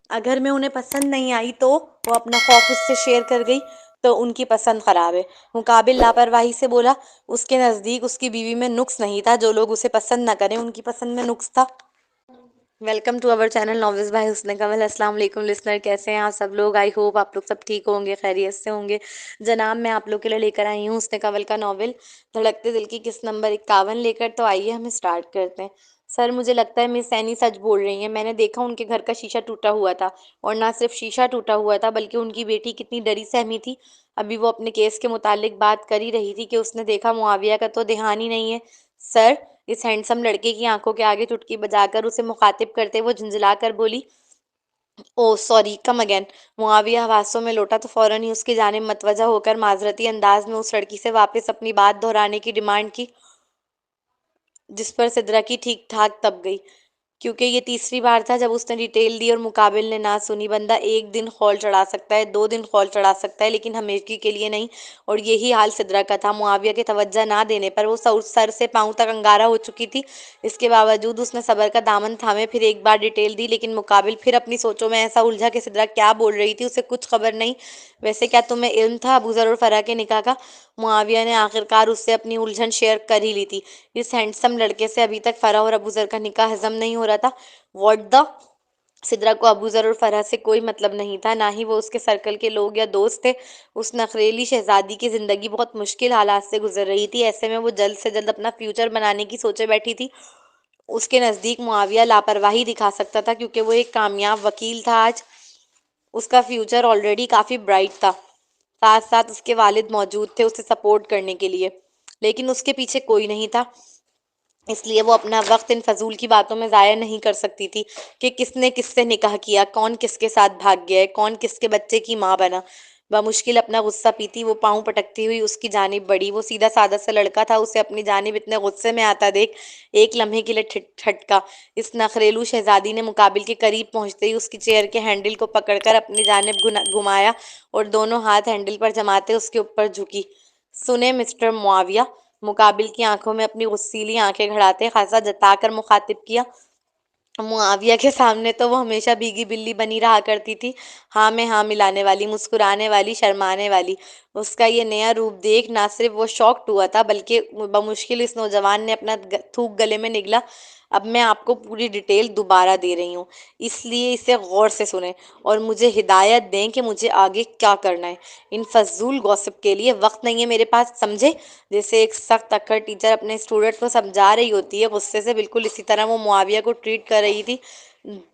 اگر میں انہیں پسند نہیں آئی تو وہ اپنا خوف اس سے شیئر کر گئی تو ان کی پسند خراب ہے۔ مقابل لاپرواہی سے بولا، اس کے نزدیک اس کی بیوی میں نقص نہیں تھا، جو لوگ اسے پسند نہ کریں ان کی پسند میں نقص تھا۔ Welcome to our channel novels by Hasan Kamal. السلام علیکم لسنر، کیسے ہیں آپ سب لوگ؟ آئی ہوپ آپ لوگ سب ٹھیک ہوں گے، خیریت سے ہوں گے۔ جناب میں آپ لوگ کے لیے لے کر آئی ہوں حسن کمل کا ناول دھڑکتے دل کی قسط نمبر 51 لے کر۔ تو آئیے ہم اسٹارٹ کرتے ہیں۔ سر مجھے لگتا ہے مس سینی سچ بول رہی ہیں، میں نے دیکھا ان کے گھر کا شیشہ ٹوٹا ہوا تھا، اور نہ صرف شیشہ ٹوٹا ہوا تھا بلکہ ان کی بیٹی کتنی ڈری سہمی تھی۔ ابھی وہ اپنے کیس کے متعلق بات کر ہی رہی تھی کہ اس نے دیکھا معاویہ کا تو دھیان ہی نہیں ہے۔ سر، اس ہینڈسم لڑکے کی آنکھوں کے آگے چٹکی بجا کر اسے مخاطب کرتے وہ جھنجھلا کر بولی، او سوری، کم اگین۔ معاویہ حواسوں میں لوٹا تو فوراً ہی اس کی جانب متوجہ ہو کر معذرتی انداز میں اس لڑکی سے واپس اپنی بات دہرانے کی ڈیمانڈ کی، جس پر سدرا کی ٹھیک ٹھاک تپ گئی، کیونکہ یہ تیسری بار تھا جب اس نے ڈیٹیل دی اور مقابل نے نہ سنی۔ بندہ ایک دن خول چڑھا سکتا ہے، 2 دن خول چڑھا سکتا ہے، لیکن ہمیشہ کے لیے نہیں، اور یہی حال سدرا کا تھا۔ معاویہ کے توجہ نہ دینے پر وہ سر سے پاؤں تک انگارہ ہو چکی تھی۔ اس کے باوجود اس نے صبر کا دامن تھامے پھر ایک بار ڈیٹیل دی، لیکن مقابل پھر اپنی سوچوں میں ایسا الجھا کہ سدرا کیا بول رہی تھی اسے کچھ خبر نہیں۔ ویسے کیا تمہیں علم تھا ابوذر اور فرح کے نکاح کا؟ معاویہ نے آخرکار اس سے اپنی الجھن شیئر کر ہی لی تھی۔ اس ہینڈسم لڑکے سے ابھی تک فرح اور ابوذر کا نکاح ہضم نہیں ہو رہا تھا۔ What the! سدرا کو ابوذر اور فرح سے کوئی مطلب نہیں تھا، نہ ہی وہ اس کے سرکل کے لوگ یا دوست تھے۔ اس نخریلی شہزادی کی زندگی بہت مشکل حالات سے گزر رہی تھی، ایسے میں وہ جلد سے جلد اپنا فیوچر بنانے کی سوچے بیٹھی تھی۔ اس کے نزدیک معاویہ لاپرواہی دکھا سکتا تھا کیونکہ وہ ایک کامیاب وکیل تھا۔ آج اس کا فیوچر آلریڈی کافی برائٹ تھا، ساتھ ساتھ اس کے والد موجود تھے اسے سپورٹ کرنے کے لیے، لیکن اس کے پیچھے کوئی نہیں تھا، اس لیے وہ اپنا وقت ان فضول کی باتوں میں ضائع نہیں کر سکتی تھی کہ کس نے کس سے نکاح کیا، کون کس کے ساتھ بھاگ گیا ہے، کون کس کے بچے کی ماں بنا۔ بمشکل اپنا غصہ پیتی وہ پاؤں پٹکتی ہوئی اس کی جانب بڑھی۔ وہ سیدھا سادہ سا لڑکا تھا، اسے اپنی جانب اتنے غصے میں آتا دیکھ ایک لمحے کے لیے ٹھٹکا۔ اس نخریلو شہزادی نے مقابل کے قریب پہنچتے ہی اس کی چیئر کے ہینڈل کو پکڑ کر اپنی جانب گھمایا اور دونوں ہاتھ ہینڈل پر جماتے اس کے اوپر جھکی۔ سنیں مسٹر معاویہ، مقابل کی آنکھوں میں اپنی غصیلی آنکھیں گھڑاتے خاصا جتا کر مخاطب کیا۔ معاویہ کے سامنے تو وہ ہمیشہ بھیگی بلی بنی رہا کرتی تھی، ہاں میں ہاں ملانے والی، مسکرانے والی، شرمانے والی۔ اس کا یہ نیا روپ دیکھ نہ صرف وہ شاکڈ ہوا تھا بلکہ بمشکل اس نوجوان نے اپنا تھوک گلے میں نگلا۔ اب میں آپ کو پوری ڈیٹیل دوبارہ دے رہی ہوں، اس لیے اسے غور سے سنیں اور مجھے ہدایت دیں کہ مجھے آگے کیا کرنا ہے۔ ان فضول گوسپ کے لیے وقت نہیں ہے میرے پاس، سمجھے؟ جیسے ایک سخت اکڑ ٹیچر اپنے اسٹوڈنٹ کو سمجھا رہی ہوتی ہے غصے سے، بالکل اسی طرح وہ معاویہ کو ٹریٹ کر رہی تھی۔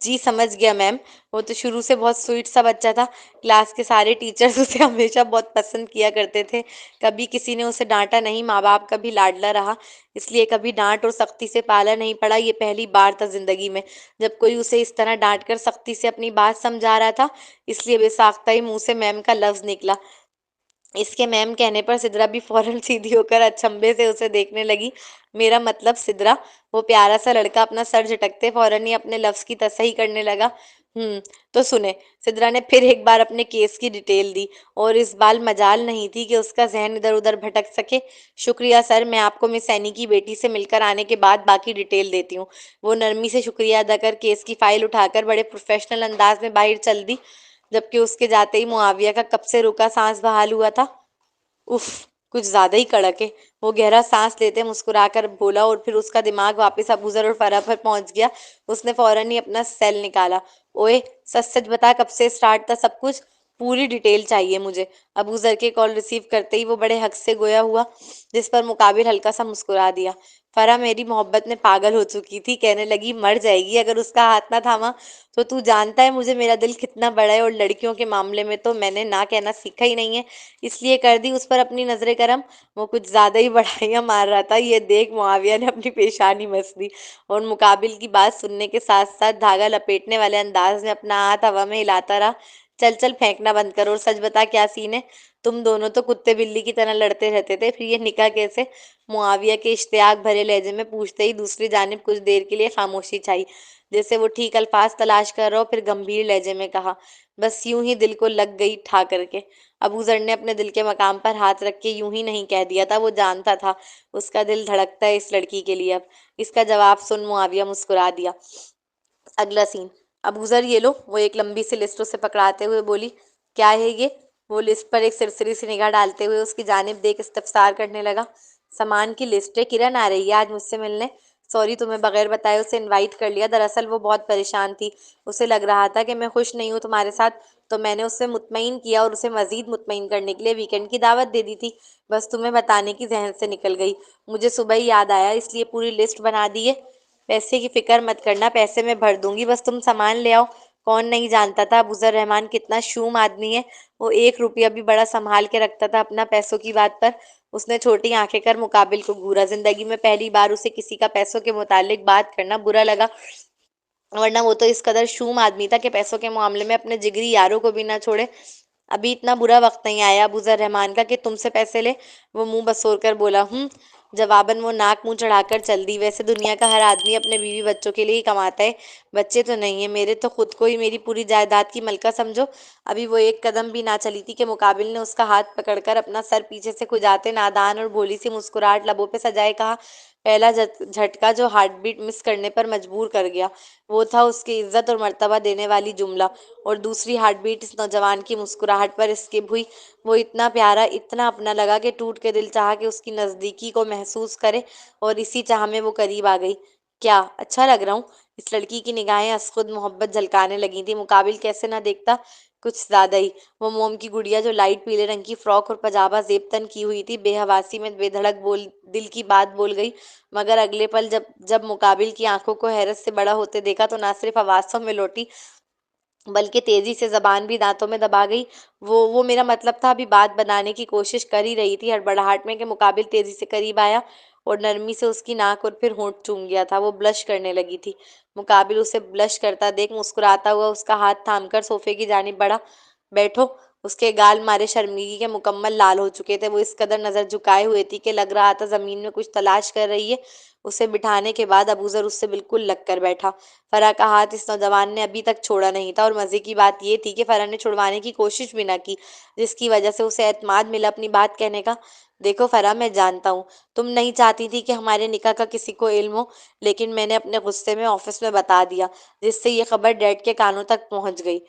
جی سمجھ گیا میم، وہ تو شروع سے بہت سویٹ سا بچہ تھا، کلاس کے سارے ٹیچرز اسے ہمیشہ بہت پسند کیا کرتے تھے، کبھی کسی نے اسے ڈانٹا نہیں، ماں باپ کا بھی لاڈلا رہا، اس لیے کبھی ڈانٹ اور سختی سے پالا نہیں پڑا۔ یہ پہلی بار تھا زندگی میں جب کوئی اسے اس طرح ڈانٹ کر سختی سے اپنی بات سمجھا رہا تھا، اس لیے بے ساختہ ہی منہ سے میم کا لفظ نکلا۔ اس کے میم کہنے پر سدرا بھی فوراً سیدھی ہو کر اچنبھے سے اسے دیکھنے لگی۔ میرا مطلب سدرا، وہ پیارا سا لڑکا اپنا سر جھٹکتے فوراً ہی اپنے لفظ کی تصحیح کرنے لگا۔ تو سنیں، سدرا نے پھر ایک بار اپنے کیس کی ڈیٹیل دی، اور اس بار مجال نہیں تھی کہ اس کا ذہن ادھر ادھر بھٹک سکے۔ شکریہ سر، میں آپ کو مس سینی کی بیٹی سے مل کر آنے کے بعد باقی ڈیٹیل دیتی ہوں۔ وہ نرمی سے شکریہ ادا کر کیس کی فائل اٹھا کر بڑے پروفیشنل انداز میں باہر چل دی، جبکہ اس کے جاتے ہی معاویہ کا کب سے رکا سانس بحال ہوا تھا۔ اف، کچھ زیادہ ہی کڑک ہے، وہ گہرا سانس لیتے مسکرا کر بولا، اور پھر اس کا دماغ واپس ابوذر اور فرح پر پہنچ گیا۔ اس نے فوراً ہی اپنا سیل نکالا۔ اوئے سچ سچ بتا، کب سے اسٹارٹ تھا سب کچھ؟ پوری ڈیٹیل چاہیے مجھے۔ ابوذر کے کال ریسیو کرتے ہی وہ بڑے حق سے گویا ہوا، جس پر مقابل ہلکا سا مسکرا دیا۔ فرح میری محبت میں پاگل ہو چکی تھی، کہنے لگی مر جائے گی اگر اس کا ہاتھ نہ تھاما تو جانتا ہے مجھے میرا دل کتنا بڑا ہے، اور لڑکیوں کے معاملے میں تو میں نے نہ کہنا سیکھا ہی نہیں ہے، اس لیے کر دی اس پر اپنی نظر کرم۔ وہ کچھ زیادہ ہی بڑھائیاں مار رہا تھا، یہ دیکھ معاویہ نے اپنی پیشانی مس دی، اور مقابل کی بات سننے کے ساتھ ساتھ دھاگا لپیٹنے والے انداز میں اپنا ہاتھ ہوا میں ہلاتا رہا۔ چل چل پھینکنا بند کر اور سچ بتا کیا سین ہے؟ تم دونوں تو کتے بلی کی طرح لڑتے رہتے تھے، پھر یہ نکاح کیسے؟ معاویہ کے اشتیاق بھرے لہجے میں پوچھتے ہی دوسری جانب کچھ دیر کے لیے خاموشی چھائی، جیسے وہ ٹھیک الفاظ تلاش کر رہا ہو، پھر گمبھیر لہجے میں کہا، بس یوں ہی دل کو لگ گئی ٹھا کر کے۔ ابوذر نے اپنے دل کے مقام پر ہاتھ رکھ کے یوں ہی نہیں کہہ دیا تھا، وہ جانتا تھا اس کا دل دھڑکتا ہے اس لڑکی کے لیے۔ اب اس کا جواب سن، معاویہ مسکرا دیا۔ اگلا سین۔ ابو ذر یہ لو، وہ ایک لمبی سی لسٹ اسے پکڑاتے ہوئے بولی۔ کیا ہے یہ؟ وہ لسٹ پر ایک سرسری سی نگاہ ڈالتے ہوئے اس کی جانب دیکھ استفسار کرنے لگا۔ سامان کی لسٹ ہے، کرن آ رہی ہے آج مجھ سے ملنے۔ سوری تمہیں بغیر بتائے اسے انوائٹ کر لیا، دراصل وہ بہت پریشان تھی، اسے لگ رہا تھا کہ میں خوش نہیں ہوں تمہارے ساتھ، تو میں نے اسے مطمئن کیا اور اسے مزید مطمئن کرنے کے لیے ویکنڈ کی دعوت دے دی تھی، بس تمہیں بتانے کی ذہن سے نکل گئی، مجھے صبح ہی یاد آیا، اس لیے پوری لسٹ بنا دی ہے۔ پیسے کی فکر مت کرنا، پیسے میں بھر دوں گی، بس تم سامان لے آؤ۔ کون نہیں جانتا تھا ابو ذر رحمان کتنا شوم آدمی ہے، وہ 1 روپیہ بھی بڑا سنبھال کے رکھتا تھا اپنا پیسوں کی بات پر۔ اس نے چھوٹی آنکھیں کر مقابل کو گھورا، زندگی میں پہلی بار اسے کسی کا پیسوں کے متعلق بات کرنا برا لگا، ورنہ وہ تو اس قدر شوم آدمی تھا کہ پیسوں کے معاملے میں اپنے جگری یاروں کو بھی نہ چھوڑے۔ ابھی اتنا برا وقت نہیں آیا ابو ذر رحمان کا کہ تم سے پیسے لے، وہ منہ بسور کر بولا۔ جواباً وہ ناک منہ چڑھا کر چل دی۔ ویسے دنیا کا ہر آدمی اپنے بیوی بچوں کے لیے ہی کماتا ہے، بچے تو نہیں ہیں میرے، تو خود کو ہی میری پوری جائیداد کی ملکہ سمجھو۔ ابھی وہ ایک قدم بھی نہ چلی تھی کہ مقابل نے اس کا ہاتھ پکڑ کر اپنا سر پیچھے سے کھجاتے نادان اور بھولی سی مسکراہٹ لبوں پہ سجائے کہا۔ پہلا جھٹکا جو ہارٹ بیٹ مس کرنے پر مجبور کر گیا، وہ تھا اس کی عزت اور مرتبہ دینے والی جملہ، اور دوسری ہارٹ بیٹ اس نوجوان کی مسکراہٹ پر اسکپ ہوئی۔ وہ اتنا پیارا، اتنا اپنا لگا کہ ٹوٹ کے دل چاہا کہ اس کی نزدیکی کو محسوس کرے، اور اسی چاہ میں وہ قریب آ گئی۔ کیا اچھا لگ رہا ہوں؟ اس لڑکی کی نگاہیں از خود محبت جھلکانے لگی تھی۔ مقابل کیسے نہ دیکھتا، کچھ زیادہ ہی۔ وہ موم کی گڑیا جو لائٹ پیلے رنگ کی فراک اور پاجامہ زیب تن کی ہوئی تھی، بے حواسی میں بے دھڑک دل کی بات بول گئی، مگر اگلے پل جب مقابل کی آنکھوں کو حیرت سے بڑا ہوتے دیکھا تو نہ صرف حواسوں میں لوٹی بلکہ تیزی سے زبان بھی دانتوں میں دبا گئی۔ وہ میرا مطلب تھا، ابھی بات بنانے کی کوشش کر ہی رہی تھی ہڑبڑاہٹ میں کہ مقابل تیزی سے قریب آیا اور نرمی سے اس کی ناک اور پھر ہونٹ چوم گیا تھا۔ وہ بلش کرنے لگی تھی۔ مقابل اسے بلش کرتا دیکھ مسکراتا ہوا اس کا ہاتھ تھام کر صوفے کی جانب بڑھا۔ بیٹھو۔ اس کے گال مارے شرمندگی کے مکمل لال ہو چکے تھے، وہ اس قدر نظر جھکائے ہوئے تھی کہ لگ رہا تھا زمین میں کچھ تلاش کر رہی ہے۔ اسے بٹھانے کے بعد ابو ذر اس سے بالکل لگ کر بیٹھا۔ فرح کا ہاتھ اس نوجوان نے ابھی تک چھوڑا نہیں تھا، اور مزے کی بات یہ تھی کہ فرح نے چھڑوانے کی کوشش بھی نہ کی، جس کی وجہ سے اسے اعتماد ملا اپنی بات کہنے کا۔ دیکھو فرح، میں جانتا ہوں تم نہیں چاہتی تھی کہ ہمارے نکاح کا کسی کو علم ہو، لیکن میں نے اپنے غصے میں آفس میں بتا دیا، جس سے یہ خبر ڈیڈ کے کانوں تک پہنچ گئی۔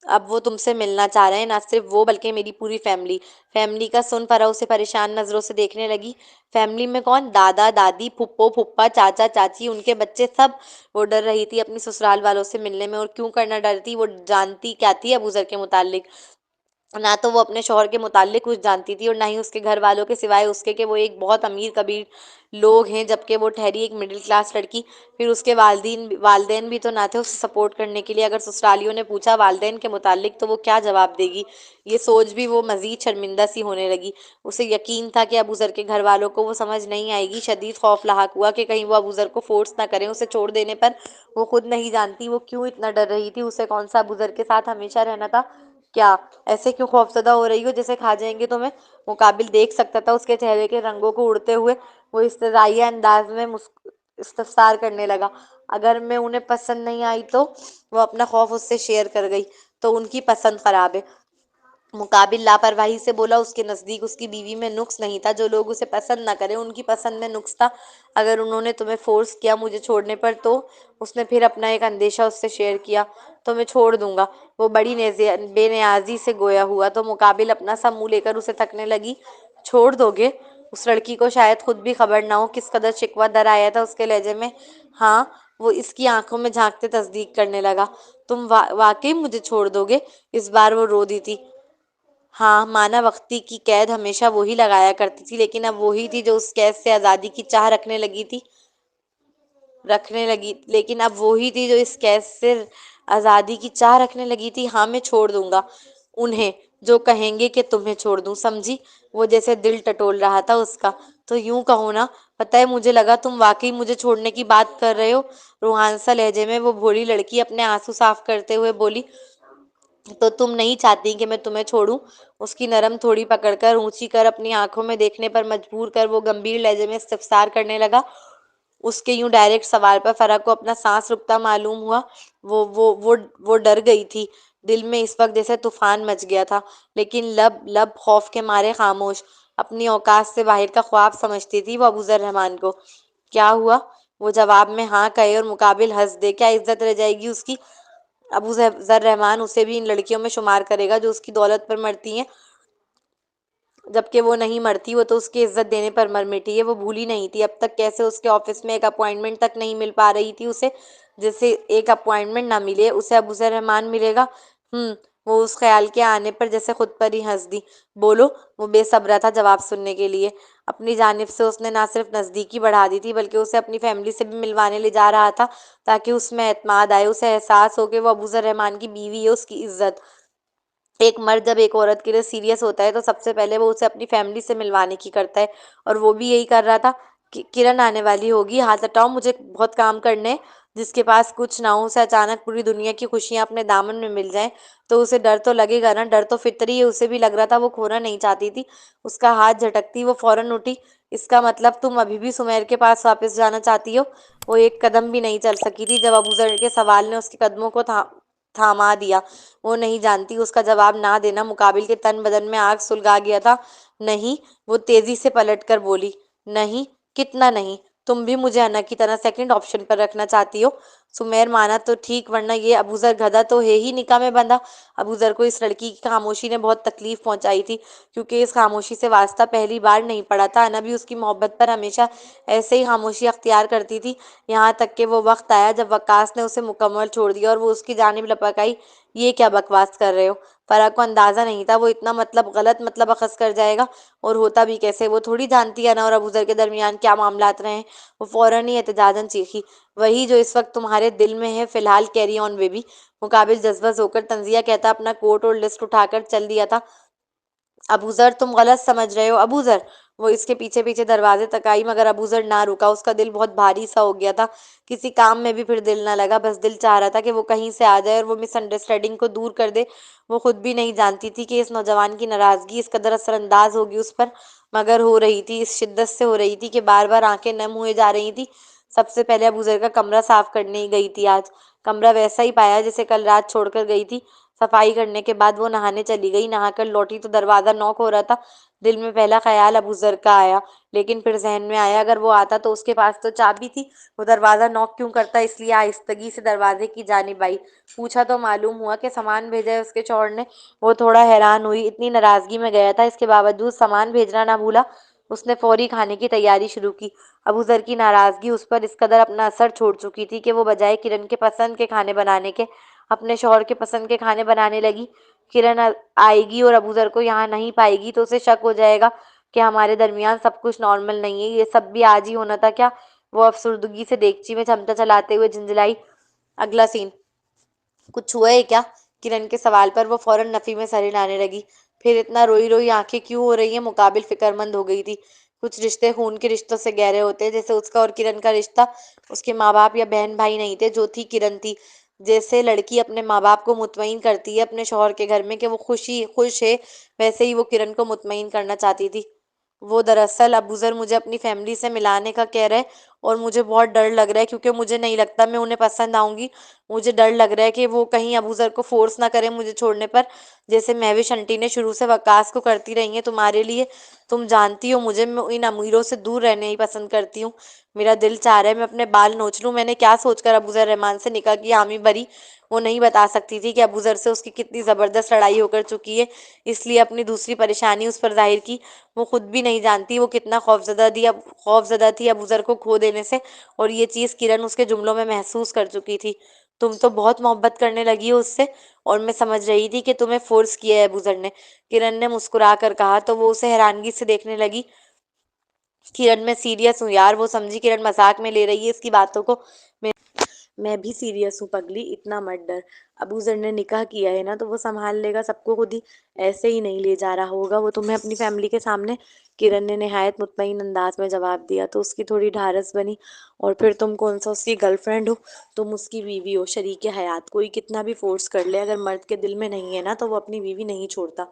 اب وہ تم سے ملنا چاہ رہے ہیں، نہ صرف وہ بلکہ میری پوری فیملی۔ فیملی کا سن فرح اسے پریشان نظروں سے دیکھنے لگی۔ فیملی میں کون؟ دادا دادی، پھپھو پھوپھا، چاچا چاچی، ان کے بچے، سب؟ وہ ڈر رہی تھی اپنی سسرال والوں سے ملنے میں، اور کیوں کرنا ڈرتی؟ وہ جانتی کیا تھی ابو ذر کے متعلق؟ نہ تو وہ اپنے شوہر کے متعلق کچھ جانتی تھی، اور نہ ہی اس کے گھر والوں کے سوائے اس کے کہ وہ ایک بہت امیر کبیر لوگ ہیں، جبکہ وہ ٹھہری ایک مڈل کلاس لڑکی۔ پھر اس کے والدین بھی تو نہ تھے اسے سپورٹ کرنے کے لیے۔ اگر سسرالیوں نے پوچھا والدین کے متعلق تو وہ کیا جواب دے گی؟ یہ سوچ بھی وہ مزید شرمندہ سی ہونے لگی۔ اسے یقین تھا کہ ابو ذر کے گھر والوں کو وہ سمجھ نہیں آئے گی۔ شدید خوف لاحق ہوا کہ کہیں وہ ابو ذر کو فورس نہ کریں اسے چھوڑ دینے پر۔ وہ خود نہیں جانتی وہ کیوں اتنا ڈر رہی تھی۔ اسے کون سا ابو ذر کے ساتھ ہمیشہ رہنا تھا؟ کیا ایسے کیوں خوفزدہ ہو رہی ہو جیسے کھا جائیں گے تمہیں؟ مقابل دیکھ سکتا تھا اس کے چہرے کے رنگوں کو اڑتے ہوئے۔ وہ استدعائیہ انداز میں استفسار کرنے لگا۔ اگر میں انہیں پسند نہیں آئی تو؟ وہ اپنا خوف اس سے شیئر کر گئی۔ تو ان کی پسند خراب ہے، مقابل لاپرواہی سے بولا۔ اس کے نزدیک اس کی بیوی میں نقص نہیں تھا، جو لوگ اسے پسند نہ کریں ان کی پسند میں نقص تھا۔ اگر انہوں نے تمہیں فورس کیا مجھے چھوڑنے پر تو؟ اس نے پھر اپنا ایک اندیشہ اس سے شیئر کیا۔ تو میں چھوڑ دوں گا، وہ بڑی بے نیازی سے گویا ہوا۔ تو مقابل اپنا سا منہ لے کر اسے تکنے لگی۔ چھوڑ دو گے؟ اس لڑکی کو شاید خود بھی خبر نہ ہو کس قدر شکوہ در آیا تھا اس کے لہجے میں۔ ہاں، وہ اس کی آنکھوں میں جھانکتے تصدیق کرنے لگا۔ تم واقعی مجھے چھوڑ دو گے؟ اس بار وہ رو دی تھی۔ ہاں، مانا وقتی کی قید ہمیشہ وہی لگایا کرتی تھی، لیکن اب وہی تھی جو اس قید سے آزادی کی چاہ رکھنے لگی تھی۔ لیکن اب وہی تھی جو اس قید سے آزادی کی چاہ رکھنے لگی تھی۔ ہاں، میں چھوڑ دوں گا انہیں، جو کہیں گے کہ تمہیں چھوڑ دوں، سمجھی؟ وہ جیسے دل ٹٹول رہا تھا اس کا۔ تو یوں کہو نا، پتہ ہے مجھے لگا تم واقعی مجھے چھوڑنے کی بات کر رہے ہو، روحانسا لہجے میں وہ بھولی لڑکی اپنے آنسو صاف کرتے ہوئے بولی۔ تو تم نہیں چاہتی کہ میں تمہیں چھوڑوں؟ اس کی نرم تھوڑی پکڑ کر اونچی کر اپنی آنکھوں میں دیکھنے پر مجبور کر وہ گمبھیر لہجے میں استفسار کرنے لگا۔ اس کے یوں ڈائریکٹ سوال پر فرح کو اپنا سانس رکتا معلوم ہوا۔ وہ ڈر گئی تھی۔ دل میں اس وقت جیسے طوفان مچ گیا تھا، لیکن لب خوف کے مارے خاموش۔ اپنی اوقات سے باہر کا خواب سمجھتی تھی وہ ابو ذر رحمان کو۔ کیا ہوا؟ وہ جواب میں ہاں کہے اور مقابل ہنس دے، کیا عزت رہ جائے گی اس کی؟ ابو ذر رحمان اسے بھی ان لڑکیوں میں شمار کرے گا جو اس کی دولت پر مرتی ہیں، جبکہ وہ نہیں مرتی، وہ تو اس کی عزت دینے پر مر مٹی ہے۔ وہ بھولی نہیں تھی اب تک کیسے اس کے آفس میں ایک اپوائنٹمنٹ تک نہیں مل پا رہی تھی اسے، جسے ایک اپوائنٹمنٹ نہ ملے اسے ابو ذر رحمان ملے گا۔ وہ اس خیال کے آنے پر جیسے خود پر ہی ہنس دی۔ بولو، وہ بے صبر تھا جواب سننے کے لیے۔ اپنی جانب سے اس نے نہ صرف نزدیکی بڑھا دی تھی بلکہ اسے اپنی فیملی سے بھی ملوانے لے جا رہا تھا تاکہ اس میں اعتماد آئے، اسے احساس ہو کہ وہ ابو ذر رحمان کی بیوی ہے، اس کی عزت۔ ایک مرد جب ایک عورت کے لیے سیریس ہوتا ہے تو سب سے پہلے وہ اسے اپنی فیملی سے ملوانے کی کرتا ہے، اور وہ بھی یہی کر رہا تھا۔ کرن آنے والی ہوگی، ہاتھ ہٹاؤ، مجھے بہت کام کرنے ہیں۔ جس کے پاس کچھ نہ ہو، اسے اچانک پوری دنیا کی خوشیاں اپنے دامن میں مل جائیں تو اسے ڈر تو لگے گا نا، ڈر تو فطری ہے، اسے بھی لگ رہا تھا وہ کھونا نہیں چاہتی تھی۔ اس کا ہاتھ جھٹکتی وہ فوراً اٹھی۔ اس کا مطلب تم ابھی بھی سمیر کے پاس واپس جانا چاہتی ہو؟ وہ ایک قدم بھی نہیں چل سکی تھی جب ابو ذر کے سوال نے اس کے قدموں کو تھاما دیا۔ وہ نہیں جانتی اس کا جواب نہ دینا مقابل کے تن بدن میں آگ سلگا گیا تھا۔ نہیں، وہ تیزی سے پلٹ کر بولی۔ نہیں؟ کتنا نہیں؟ تم بھی مجھے انا کی طرح سیکنڈ آپشن پر رکھنا چاہتی ہو؟ سمیر مانا تو ٹھیک، ورنہ یہ ابو ذر گدھا تو ہے ہی نکاح میں بندھا۔ ابو ذر کو اس لڑکی کی خاموشی نے بہت تکلیف پہنچائی تھی، کیونکہ اس خاموشی سے واسطہ پہلی بار نہیں پڑا تھا۔ انا بھی اس کی محبت پر ہمیشہ ایسے ہی خاموشی اختیار کرتی تھی، یہاں تک کہ وہ وقت آیا جب وقاص نے اسے مکمل چھوڑ دیا اور وہ اس کی جانب لپک آئی۔ یہ کیا بکواس کر رہے ہو؟ فرح کو اندازہ نہیں تھا وہ اتنا غلط مطلب اخذ کر جائے گا، اور ہوتا بھی کیسے؟ وہ تھوڑی جانتی ہے انا اور ابو ذر کے درمیان کیا معاملات رہے ہیں۔ وہ فوراً ہی احتجاجاً چیخی، وہی جو اس وقت تمہارے دل میں ہے، فی الحال کیری آن بیبی۔ مقابل جذبہ ہو کر طنزیہ کہتا اپنا کوٹ اور لسٹ اٹھا کر چل دیا تھا۔ ابو ذر، تم غلط سمجھ رہے ہو ابو ذر۔ وہ اس کے پیچھے پیچھے دروازے تک آئی، مگر ابو ذر نہ رکا۔ اس کا دل بہت بھاری سا ہو گیا تھا، کسی کام میں بھی پھر دل نہ لگا، بس دل چاہ رہا تھا کہ وہ کہیں سے آ جائے اور وہ مس انڈرسٹینڈنگ کو دور کر دے۔ وہ خود بھی نہیں جانتی تھی کہ اس نوجوان کی ناراضگی اس قدر اثر انداز ہوگی اس پر، مگر ہو رہی تھی، اس شدت سے ہو رہی تھی کہ بار بار آنکھیں نم ہوئے جا رہی تھیں۔ سب سے پہلے ابو ذر کا کمرہ صاف کرنے گئی تھی آج۔ کمرہ ویسا ہی پایا جسے کل رات چھوڑ کر گئی تھی۔ صفائی کرنے کے بعد وہ نہانے چلی گئی۔ نہا کر لوٹی تو دروازہ نوک ہو رہا تھا۔ دل میں پہلا خیال ابو ذر کا آیا، لیکن پھر ذہن میں آیا اگر وہ آتا تو اس کے پاس تو چابی تھی، وہ دروازہ نوک کیوں کرتا؟ اس لیے آہستگی سے دروازے کی جانب آئی، پوچھا تو معلوم ہوا کہ سامان بھیجا ہے اس کے شوہر نے۔ وہ تھوڑا حیران ہوئی، اتنی ناراضگی میں گیا تھا، اس کے باوجود سامان بھیجنا نہ بھولا۔ اس نے فوری کھانے کی تیاری شروع کی۔ ابو ذر کی ناراضگی اس پر اس قدر اپنا اثر چھوڑ چکی تھی کہ وہ بجائے کرن کے پسند کے کھانے بنانے کے اپنے شوہر کے پسند کے کھانے بنانے لگی۔ کرن آئے گی اور ابو ذر کو یہاں نہیں پائے گی تو اسے شک ہو جائے گا کہ ہمارے درمیان سب کچھ نارمل نہیں ہے، یہ سب بھی آج ہی ہونا تھا کیا؟ وہ افسردگی سے دیگچی میں چمچہ چلاتے ہوئے جھنجھلائی۔ اگلا سین۔ کچھ ہوا ہے کیا؟ کرن کے سوال پر وہ فوراً نفی میں سر ہلانے لگی۔ پھر اتنا روئی روئی آنکھیں کیوں ہو رہی ہیں؟ مقابل فکر مند ہو گئی تھی۔ کچھ رشتے خون کے رشتوں سے گہرے ہوتے ہیں، جیسے اس کا اور کرن کا رشتہ۔ اس کے ماں باپ یا بہن بھائی نہیں تھے، جو تھی کرن تھی۔ جیسے لڑکی اپنے ماں باپ کو مطمئن کرتی ہے اپنے شوہر کے گھر میں کہ وہ خوش ہے، ویسے ہی وہ کرن کو مطمئن کرنا چاہتی تھی۔ وہ دراصل ابو ذر مجھے اپنی فیملی سے ملانے کا کہہ رہے، اور مجھے بہت ڈر لگ رہا ہے کیونکہ مجھے نہیں لگتا میں انہیں پسند آؤں گی۔ مجھے ڈر لگ رہا ہے کہ وہ کہیں ابو ذر کو فورس نہ کریں مجھے چھوڑنے پر، جیسے مہوش انٹی نے شروع سے وقاص کو کرتی رہی ہیں تمہارے لیے۔ تم جانتی ہو مجھے، میں ان امیروں سے دور رہنے ہی پسند کرتی ہوں۔ میرا دل چاہ رہا ہے میں اپنے بال نوچ لوں۔ میں نے کیا سوچ کر ابو ذر رحمان سے نکاح کی حامی بھری؟ وہ نہیں بتا سکتی تھی کہ ابو ذر سے اس کی کتنی زبردست لڑائی ہو کر چکی ہے، اس لیے اپنی دوسری پریشانی اس پر ظاہر کی۔ وہ خود بھی نہیں جانتی وہ کتنا خوفزدہ تھی ابو ذر کو کھو دینے سے، اور یہ چیز کرن اس کے جملوں میں محسوس کر چکی تھی۔ تم تو بہت محبت کرنے لگی ہو اس سے، اور میں سمجھ رہی تھی کہ تمہیں فورس کیا ہے ابو ذر نے، کرن نے مسکرا کر کہا تو وہ اسے حیرانگی سے دیکھنے لگی۔ کرن، میں سیریس ہوں یار۔ وہ سمجھی کرن مذاق میں لے رہی ہے اس کی باتوں کو۔ میں بھی سیریس ہوں پگلی، اتنا مت ڈر۔ ابو ذر نے نکاح کیا ہے نا تو وہ سنبھال لے گا سب کو خود ہی، ایسے ہی نہیں لے جا رہا ہوگا وہ تمہیں اپنی فیملی کے سامنے۔ کرن نے نہایت مطمئن انداز میں جواب دیا تو اس کی تھوڑی ڈھارس بنی۔ اور پھر تم کون سا اس کی گرل فرینڈ ہو؟ تم اس کی بیوی ہو، شریک حیات۔ کوئی کتنا بھی فورس کر لے، اگر مرد کے دل میں نہیں ہے نا تو وہ اپنی بیوی نہیں چھوڑتا،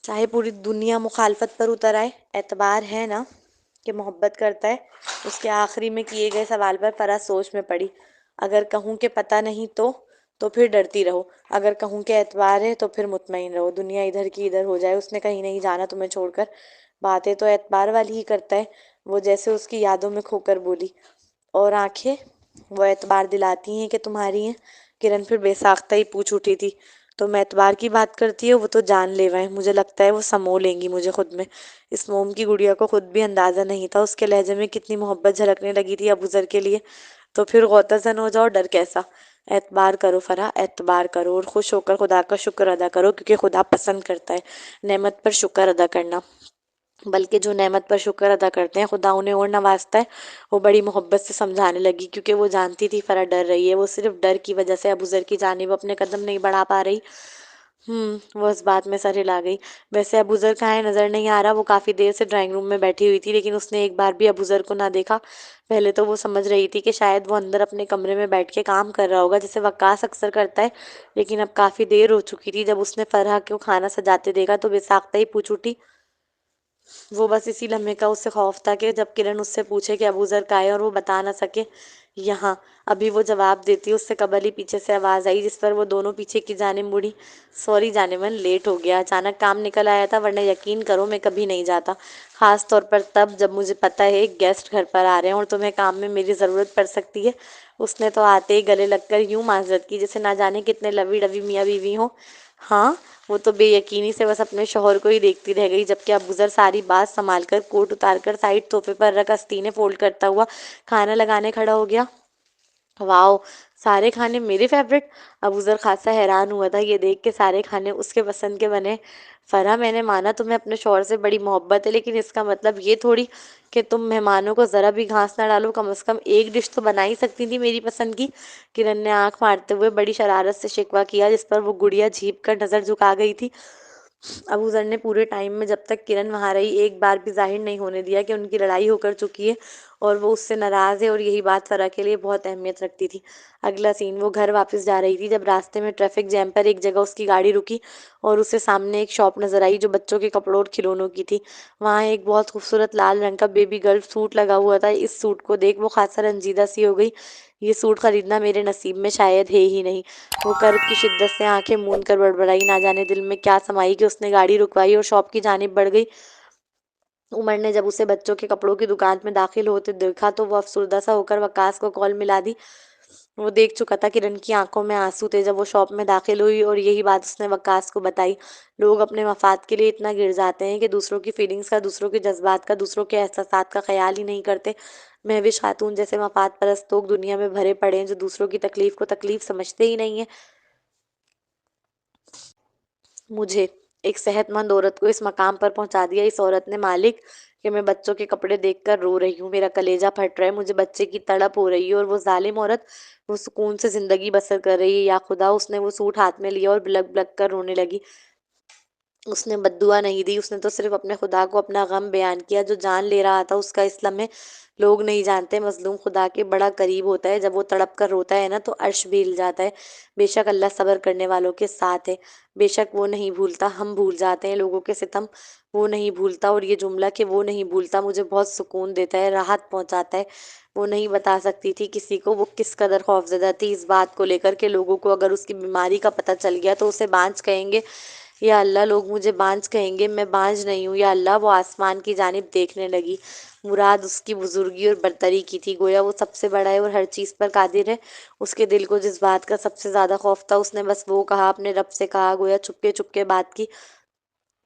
چاہے پوری دنیا مخالفت پر اتر آئے۔ اعتبار ہے نا کہ محبت کرتا ہے؟ اس کے آخری میں کیے گئے سوال پر فرح سوچ میں پڑی۔ اگر کہوں کہ پتہ نہیں تو پھر ڈرتی رہو، اگر کہوں کہ اعتبار ہے تو پھر مطمئن رہو۔ دنیا ادھر کی ادھر ہو جائے، اس نے کہیں نہیں جانا تمہیں چھوڑ کر۔ باتیں تو اعتبار والی ہی کرتا ہے، وہ جیسے اس کی یادوں میں کھو کر بولی۔ اور آنکھیں؟ وہ اعتبار دلاتی ہیں کہ تمہاری ہیں؟ کرن پھر بے ساختہ ہی پوچھ اٹھی تھی۔ تو میں اعتبار کی بات کرتی ہے، وہ تو جان لیوا ہے، مجھے لگتا ہے وہ سمو لیں گی مجھے خود میں۔ اس موم کی گڑیا کو خود بھی اندازہ نہیں تھا اس کے لہجے میں کتنی محبت جھلکنے لگی تھی ابوذر کے لیے۔ تو پھر غوطہ زن ہو جاؤ، ڈر کیسا؟ اعتبار کرو فرح، اعتبار کرو، اور خوش ہو کر خدا کا شکر ادا کرو، کیونکہ خدا پسند کرتا ہے نعمت پر شکر ادا کرنا۔ بلکہ جو نعمت پر شکر ادا کرتے ہیں خدا انہیں اور نوازتا ہے۔ وہ بڑی محبت سے سمجھانے لگی، کیونکہ وہ جانتی تھی فرح ڈر رہی ہے، وہ صرف ڈر کی وجہ سے ابوذر کی جانب اپنے قدم نہیں بڑھا پا رہی۔ وہ اس بات میں سر ہلا گئی۔ ویسے ابوذر کہاں ہے؟ نظر نہیں آ رہا۔ وہ کافی دیر سے ڈرائنگ روم میں بیٹھی ہوئی تھی، لیکن اس نے ایک بار بھی ابوذر کو نہ دیکھا۔ پہلے تو وہ سمجھ رہی تھی کہ شاید وہ اندر اپنے کمرے میں بیٹھ کے کام کر رہا ہوگا، جیسے وقاص اکثر کرتا ہے، لیکن اب کافی دیر ہو چکی تھی۔ جب اس نے فرح کو کھانا سجاتے دیکھا تو بے ساختہ ہی پوچھ اٹھی۔ وہ بس اسی لمحے کا اسے خوف تھا کہ جب کرن اس سے پوچھے کہ ابوذر کہاں ہے اور وہ بتا نہ سکے۔ یہاں۔ ابھی وہ جواب دیتی اس سے قبل ہی پیچھے سے آواز آئی، جس پر وہ دونوں پیچھے کی جانب مڑی۔ سوری جانے من، لیٹ ہو گیا، اچانک کام نکل آیا تھا، ورنہ یقین کرو میں کبھی نہیں جاتا، خاص طور پر تب جب مجھے پتہ ہے ایک گیسٹ گھر پر آ رہے ہیں اور تمہیں کام میں میری ضرورت پڑ سکتی ہے۔ اس نے تو آتے ہی گلے لگ کر یوں معذرت کی جیسے نہ جانے کتنے لوی ڈوی میاں بیوی ہوں۔ ہاں؟ وہ تو بے یقینی سے بس اپنے شوہر کو ہی دیکھتی رہ گئی، جبکہ ابوذر ساری بات سنبھال کر کوٹ اتار کر سائڈ صوفے پر رکھ آستینیں فولڈ کرتا ہوا کھانا لگانے کھڑا ہو گیا۔ واؤ، سارے کھانے میرے فیورٹ؟ ابوذر خاصا حیران ہوا تھا یہ دیکھ کے سارے کھانے اس کے پسند کے بنے۔ فرح، میں نے مانا تمہیں اپنے شوہر سے بڑی محبت ہے، لیکن اس کا مطلب یہ تھوڑی کہ تم مہمانوں کو ذرا بھی گھاس نہ ڈالو، کم از کم ایک ڈش تو بنا ہی سکتی تھی میری پسند کی۔ کرن نے آنکھ مارتے ہوئے بڑی شرارت سے شکوہ کیا، جس پر وہ گڑیا جھیپ کر نظر جھکا گئی تھی۔ ابوذر نے پورے ٹائم میں جب تک کرن وہاں رہی ایک بار بھی ظاہر نہیں ہونے دیا کہ ان کی لڑائی ہو کر چکی ہے اور وہ اس سے ناراض ہے، اور یہی بات فرح کے لیے بہت اہمیت رکھتی تھی۔ اگلا سین، وہ گھر واپس جا رہی تھی جب راستے میں ٹریفک جیم پر ایک جگہ اس کی گاڑی رکی اور اسے سامنے ایک شاپ نظر آئی جو بچوں کے کپڑوں اور کھلونوں کی تھی۔ وہاں ایک بہت خوبصورت لال رنگ کا بیبی گرل سوٹ لگا ہوا تھا۔ اس سوٹ کو دیکھ وہ خاصا رنجیدہ سی ہو گئی۔ یہ سوٹ خریدنا میرے نصیب میں شاید ہے ہی نہیں۔ وہ کرب کی شدت سے آنکھیں موند کر بڑبڑائی، نہ جانے دل میں کیا سمائی کہ اس نے گاڑی رکوائی اور شاپ کی جانب بڑھ گئی۔ عمر نے جب اسے بچوں کے کپڑوں کی دکان میں داخل ہوتے دیکھا تو وہ افسردہ سا ہو کر وقاص کو کال ملا دی۔ وہ دیکھ چکا تھا کرن کی آنکھوں میں آنسو تھے جب وہ شاپ میں داخل ہوئی، اور یہی بات اس نے وقاص کو بتائی۔ لوگ اپنے مفاد کے لیے اتنا گر جاتے ہیں کہ دوسروں کی فیلنگز کا، دوسروں کے جذبات کا، دوسروں کے احساسات کا خیال ہی نہیں کرتے۔ مہوش خاتون جیسے مفاد پرست لوگ دنیا میں بھرے پڑے ہیں جو دوسروں کی تکلیف کو تکلیف سمجھتے ہی نہیں ہیں۔ مجھے ایک صحت مند عورت کو اس مقام پر پہنچا دیا اس عورت نے مالک کہ میں بچوں کے کپڑے دیکھ کر رو رہی ہوں، میرا کلیجہ پھٹ رہا ہے، مجھے بچے کی تڑپ ہو رہی ہے، اور وہ ظالم عورت وہ سکون سے زندگی بسر کر رہی ہے۔ یا خدا، اس نے وہ سوٹ ہاتھ میں لیا اور بلک بلک کر رونے لگی۔ اس نے بددعا نہیں دی، اس نے تو صرف اپنے خدا کو اپنا غم بیان کیا جو جان لے رہا تھا اس کا اس لمحے۔ لوگ نہیں جانتے مظلوم خدا کے بڑا قریب ہوتا ہے، جب وہ تڑپ کر روتا ہے نا تو عرش بھی ہل جاتا ہے۔ بے شک اللہ صبر کرنے والوں کے ساتھ ہے، بے شک وہ نہیں بھولتا، ہم بھول جاتے ہیں لوگوں کے ستم، وہ نہیں بھولتا۔ اور یہ جملہ کہ وہ نہیں بھولتا مجھے بہت سکون دیتا ہے، راحت پہنچاتا ہے۔ وہ نہیں بتا سکتی تھی کسی کو وہ کس قدر خوفزدہ تھی اس بات کو لے کر کہ لوگوں کو اگر اس کی بیماری کا پتہ چل گیا تو اسے بانجھ کہیں گے۔ یا اللہ، لوگ مجھے بانجھ کہیں گے، میں بانجھ نہیں ہوں یا اللہ۔ وہ آسمان کی جانب دیکھنے لگی۔ مراد اس کی بزرگی اور برتری کی تھی، گویا وہ سب سے بڑا ہے اور ہر چیز پر قادر ہے۔ اس کے دل کو جس بات کا سب سے زیادہ خوف تھا اس نے بس وہ کہا، اپنے رب سے کہا، گویا چپکے چپکے بات کی،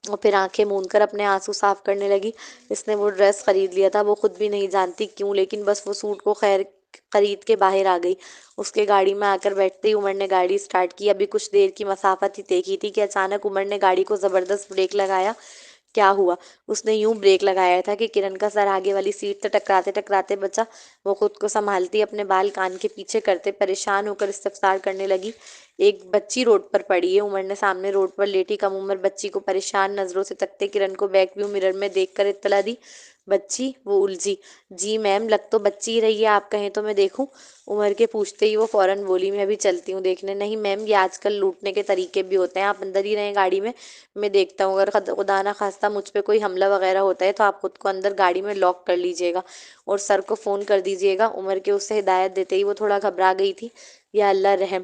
اور پھر آنکھیں موند کر اپنے آنسو صاف کرنے لگی۔ اس نے وہ ڈریس خرید لیا تھا، وہ خود بھی نہیں جانتی کیوں، لیکن بس وہ سوٹ کو خیر خرید کے باہر آ گئی۔ اس کے گاڑی میں آ کر بیٹھتے ہی عمر نے گاڑی سٹارٹ کی۔ ابھی کچھ دیر کی مسافت ہی طے کی تھی کہ اچانک عمر نے گاڑی کو زبردست بریک لگایا۔ کیا ہوا؟ اس نے یوں بریک لگایا تھا کہ کرن کا سر آگے والی سیٹ سے ٹکراتے ٹکراتے بچا۔ وہ خود کو سنبھالتی اپنے بال کان کے پیچھے کرتے پریشان ہو کر استفسار کرنے لگی، ایک بچی روڈ پر پڑی ہے؟ عمر نے سامنے روڈ پر لیٹی کم عمر بچی کو پریشان نظروں سے تکتے کرن کو بیک ویو مرر میں دیکھ کر اطلاع دی۔ بچی؟ وہ الجھی۔ جی میم، لگ تو بچی ہی رہی ہے، آپ کہیں تو میں دیکھوں؟ عمر کے پوچھتے ہی وہ فوراً بولی، میں ابھی چلتی ہوں دیکھنے۔ نہیں میم، یہ آج کل لوٹنے کے طریقے بھی ہوتے ہیں، آپ اندر ہی رہیں گاڑی میں دیکھتا ہوں۔ اگر خدا نہ خواستہ مجھ پہ کوئی حملہ وغیرہ ہوتا ہے تو آپ خود کو اندر گاڑی میں لاک کر لیجیے گا اور سر کو فون کر دیجیے گا۔ عمر کے اسے ہدایت دیتے ہی وہ تھوڑا گھبرا گئی تھی۔ یا اللہ رحم۔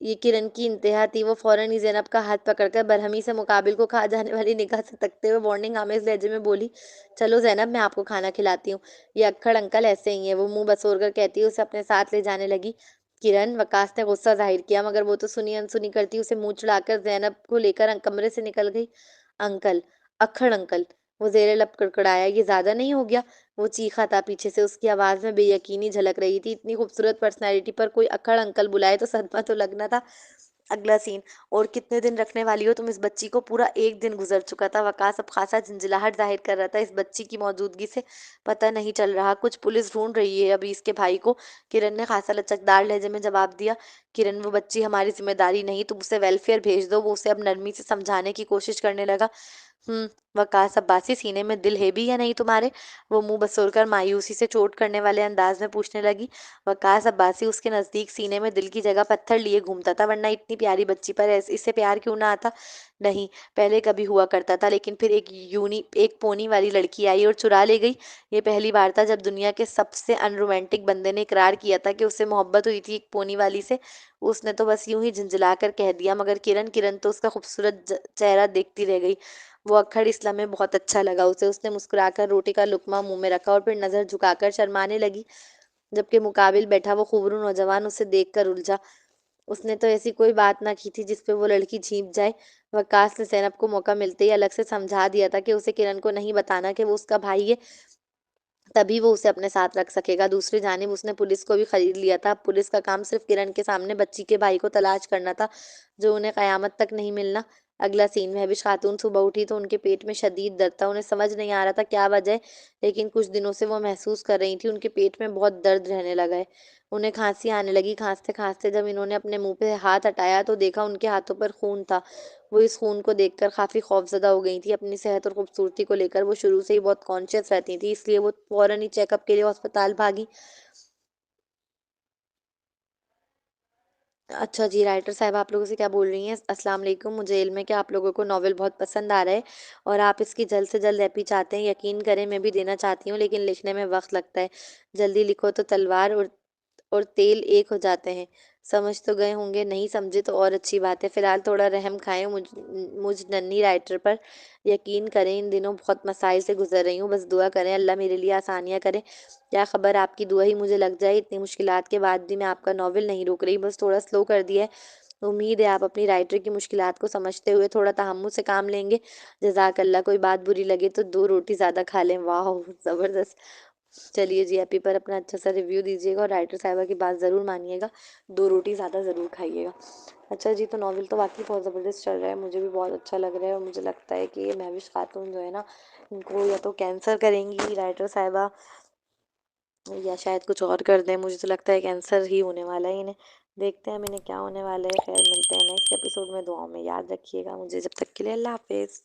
یہ کرن کی انتہا تھی۔ وہ فوراً ہی زینب کا ہاتھ پکڑ کر برہمی سے مقابل کو کھا جانے والی نگاہ سے تکتے ہوئے وارننگ آمیز لہجے میں بولی، چلو زینب میں آپ کو کھانا کھلاتی ہوں، یہ اکھڑ انکل ایسے ہی ہیں۔ وہ منہ بسور کر کہتی اسے اپنے ساتھ لے جانے لگی۔ کرن، وقاص نے غصہ ظاہر کیا، مگر وہ تو سنی انسنی کرتی اسے منہ چڑھا کر زینب کو لے کر کمرے سے نکل گئی۔ انکل، اکھڑ انکل، وہ زیر لب کڑکڑایا، یہ زیادہ نہیں ہو گیا؟ وہ چیخا تھا پیچھے سے، اس کی آواز میں بے یقینی جھلک رہی تھی۔ اتنی خوبصورت پرسنالٹی پر کوئی اکھڑ انکل بلائے تو صدمہ تو لگنا تھا۔ اگلا سین، اور کتنے دن رکھنے والی ہو تم اس بچی کو؟ پورا ایک دن گزر چکا تھا۔ وقاص اب خاصا جھنجھلاہٹ ظاہر کر رہا تھا۔ اس بچی کی موجودگی سے پتہ نہیں چل رہا، کچھ پولیس ڈھونڈ رہی ہے ابھی اس کے بھائی کو۔ کرن نے خاصا لچکدار لہجے میں جواب دیا۔ کرن، وہ بچی ہماری ذمہ داری نہیں، تم اسے ویلفیئر بھیج دو۔ وہ اسے اب نرمی سے سمجھانے کی کوشش کرنے لگا۔ وقاص عباسی، سینے میں دل ہے بھی یا نہیں تمہارے؟ وہ منہ بسور کر مایوسی سے چوٹ کرنے والے انداز میں پوچھنے لگی۔ وقاص عباسی اس کے نزدیک سینے میں دل کی جگہ پتھر لیے گھومتا تھا، ورنہ اتنی پیاری بچی پر اسے پیار کیوں نہ آتا؟ نہیں، پہلے کبھی ہوا کرتا تھا، لیکن پھر ایک پونی والی لڑکی آئی اور چرا لے گئی۔ یہ پہلی بار تھا جب دنیا کے سب سے ان رومانٹک بندے نے اقرار کیا تھا کہ اسے محبت ہوئی تھی ایک پونی والی سے۔ اس نے تو بس یوں ہی جھنجھلا کر کہہ دیا، مگر کرن تو اس کا خوبصورت چہرہ دیکھتی رہ گئی۔ وہ اکھڑ اس لمحے بہت اچھا لگا اسے۔ اس نے مسکرا کر روٹی کا لقمہ منہ میں رکھا اور پھر نظر جھکا کر شرمانے لگی، جبکہ مقابل بیٹھا وہ خوبرو نوجوان اسے دیکھ کر الجھا۔ اس نے تو ایسی کوئی بات نہ کی تھی جس پہ وہ لڑکی جھینپ جائے۔ وقاص نے زینب کو موقع ملتے ہی الگ سے سمجھا دیا تھا کہ اسے کرن کو نہیں بتانا کہ وہ اس کا بھائی ہے، تبھی وہ اسے اپنے ساتھ رکھ سکے گا۔ دوسری جانب اس نے پولیس کو بھی خرید لیا تھا۔ اب پولیس کا کام صرف کرن کے سامنے بچی کے بھائی کو تلاش کرنا تھا، جو انہیں قیامت تک نہیں ملنا۔ اگلا سین، مہوش خاتون صبح اٹھی تو ان کے پیٹ میں شدید درد تھا۔ انہیں سمجھ نہیں آ رہا تھا کیا وجہ ہے، لیکن کچھ دنوں سے وہ محسوس کر رہی تھی ان کے پیٹ میں بہت درد رہنے لگا ہے۔ انہیں کھانسی آنے لگی۔ کھانستے کھانستے جب انہوں نے اپنے منہ پہ ہاتھ ہٹایا تو دیکھا ان کے ہاتھوں پر خون تھا۔ وہ اس خون کو دیکھ کر کافی خوفزدہ ہو گئی تھی۔ اپنی صحت اور خوبصورتی کو لے کر وہ شروع سے ہی بہت کانشیس رہتی تھی، اس لیے وہ فوراً ہی چیک اپ کے لیے ہسپتال بھاگی۔ اچھا جی، رائٹر صاحب آپ لوگوں سے کیا بول رہی ہیں؟ السلام علیکم، مجھے علم ہے کہ آپ لوگوں کو ناول بہت پسند آ رہا ہے اور آپ اس کی جلد سے جلد ایپی چاہتے ہیں۔ یقین کریں میں بھی دینا چاہتی ہوں، لیکن لکھنے میں وقت لگتا ہے۔ جلدی لکھو تو تلوار اور تیل ایک ہو جاتے ہیں۔ سمجھ تو گئے ہوں گے، نہیں سمجھے تو اور اچھی بات ہے۔ فی الحال تھوڑا رحم کھائیں مجھ ننھی رائٹر پر۔ یقین کریں ان دنوں بہت مسائل سے گزر رہی ہوں، بس دعا کریں اللہ میرے لیے آسانیاں کرے۔ کیا خبر آپ کی دعا ہی مجھے لگ جائے۔ اتنی مشکلات کے بعد بھی میں آپ کا ناول نہیں روک رہی، بس تھوڑا سلو کر دیا ہے۔ امید ہے آپ اپنی رائٹر کی مشکلات کو سمجھتے ہوئے تھوڑا تحمل سے کام لیں گے۔ جزاک اللہ۔ کوئی بات بری لگے تو 2 روٹی زیادہ کھا لیں۔ واہ، زبردست۔ چلیے جی، ایپی پر اپنا اچھا سا ریویو دیجیے گا اور رائٹر صاحبہ کی بات ضرور مانیے گا، 2 روٹی زیادہ ضرور کھائیے گا۔ اچھا جی، تو ناول تو واقعی بہت زبردست چل رہا ہے، مجھے بھی بہت اچھا لگ رہا ہے، اور مجھے لگتا ہے کہ یہ مہوش خاتون جو ہے نا، ان کو یا تو کینسر کریں گی رائٹر صاحبہ، یا شاید کچھ اور کر دیں۔ مجھے تو لگتا ہے کینسر ہی ہونے والا ہے انہیں۔ دیکھتے ہیں اب انہیں کیا ہونے والا ہے۔ خیر، ملتے ہیں نیکسٹ ایپیسوڈ میں۔ دعاؤں میں یاد رکھیے گا مجھے۔ جب تک کے لیے اللہ حافظ۔